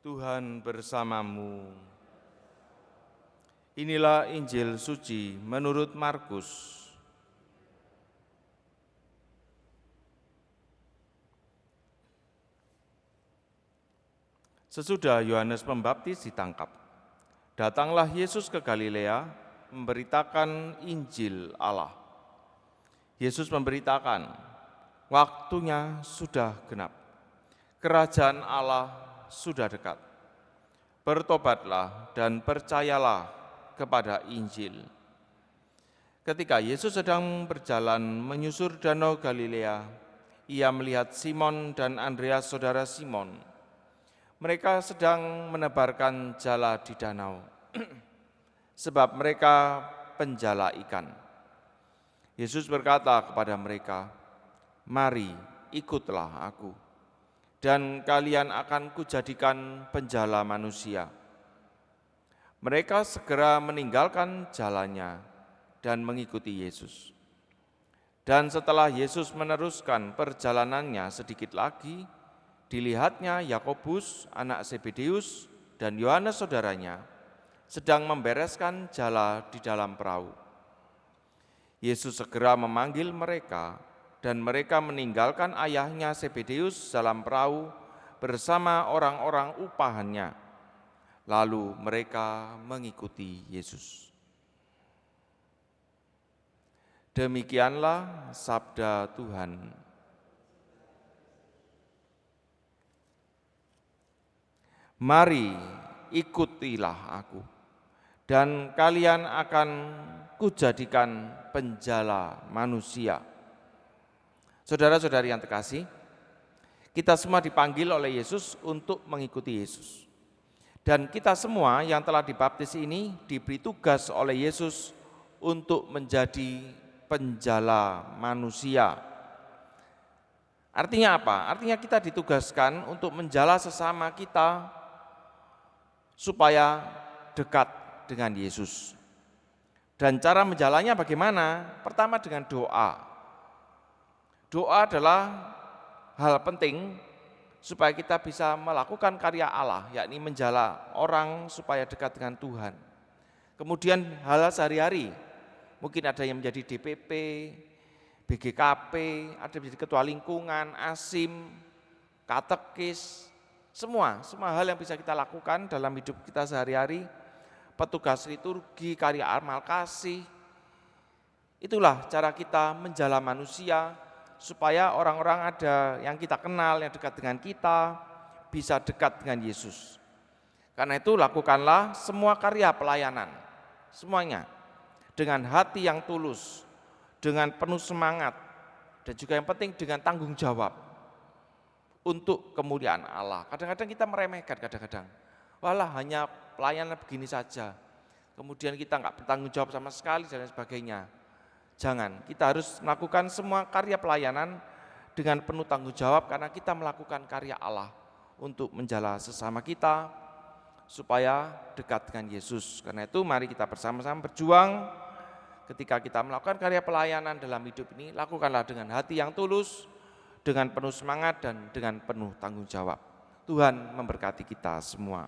Tuhan bersamamu. Inilah Injil suci menurut Markus. Sesudah Yohanes Pembaptis ditangkap, datanglah Yesus ke Galilea memberitakan Injil Allah. Yesus memberitakan, waktunya sudah genap, kerajaan Allah sudah dekat. Bertobatlah dan percayalah kepada Injil. Ketika Yesus sedang berjalan menyusur danau Galilea, ia melihat Simon dan Andreas saudara Simon. Mereka sedang menebarkan jala di danau, sebab mereka penjala ikan. Yesus berkata kepada mereka, "Mari, ikutlah aku, dan kalian akan kujadikan penjala manusia." Mereka segera meninggalkan jalannya dan mengikuti Yesus. Dan setelah Yesus meneruskan perjalanannya sedikit lagi, dilihatnya Yakobus, anak Zebedeus, dan Yohanes saudaranya sedang membereskan jala di dalam perahu. Yesus segera memanggil mereka, dan mereka meninggalkan ayahnya Zebedeus dalam perahu bersama orang-orang upahannya. Lalu mereka mengikuti Yesus. Demikianlah sabda Tuhan. Mari, ikutilah aku, dan kalian akan kujadikan penjala manusia. Saudara-saudari yang terkasih, kita semua dipanggil oleh Yesus untuk mengikuti Yesus. Dan kita semua yang telah dibaptis ini diberi tugas oleh Yesus untuk menjadi penjala manusia. Artinya apa? Artinya kita ditugaskan untuk menjala sesama kita supaya dekat dengan Yesus. Dan cara menjalanya bagaimana? Pertama dengan doa. Doa adalah hal penting supaya kita bisa melakukan karya Allah, yakni menjala orang supaya dekat dengan Tuhan. Kemudian hal sehari-hari, mungkin ada yang menjadi DPP, BGKP, ada yang menjadi ketua lingkungan, ASIM, katekis, semua hal yang bisa kita lakukan dalam hidup kita sehari-hari, petugas liturgi, karya amal kasih. Itulah cara kita menjala manusia supaya orang-orang ada yang kita kenal, yang dekat dengan kita, bisa dekat dengan Yesus. Karena itu lakukanlah semua karya pelayanan, semuanya dengan hati yang tulus, dengan penuh semangat, dan juga yang penting dengan tanggung jawab untuk kemuliaan Allah. Kadang-kadang kita meremehkan, walah hanya pelayanan begini saja, kemudian kita nggak bertanggung jawab sama sekali dan sebagainya. Jangan, kita harus melakukan semua karya pelayanan dengan penuh tanggung jawab karena kita melakukan karya Allah untuk menjala sesama kita supaya dekat dengan Yesus. Karena itu mari kita bersama-sama berjuang. Ketika kita melakukan karya pelayanan dalam hidup ini, lakukanlah dengan hati yang tulus, dengan penuh semangat dan dengan penuh tanggung jawab. Tuhan memberkati kita semua.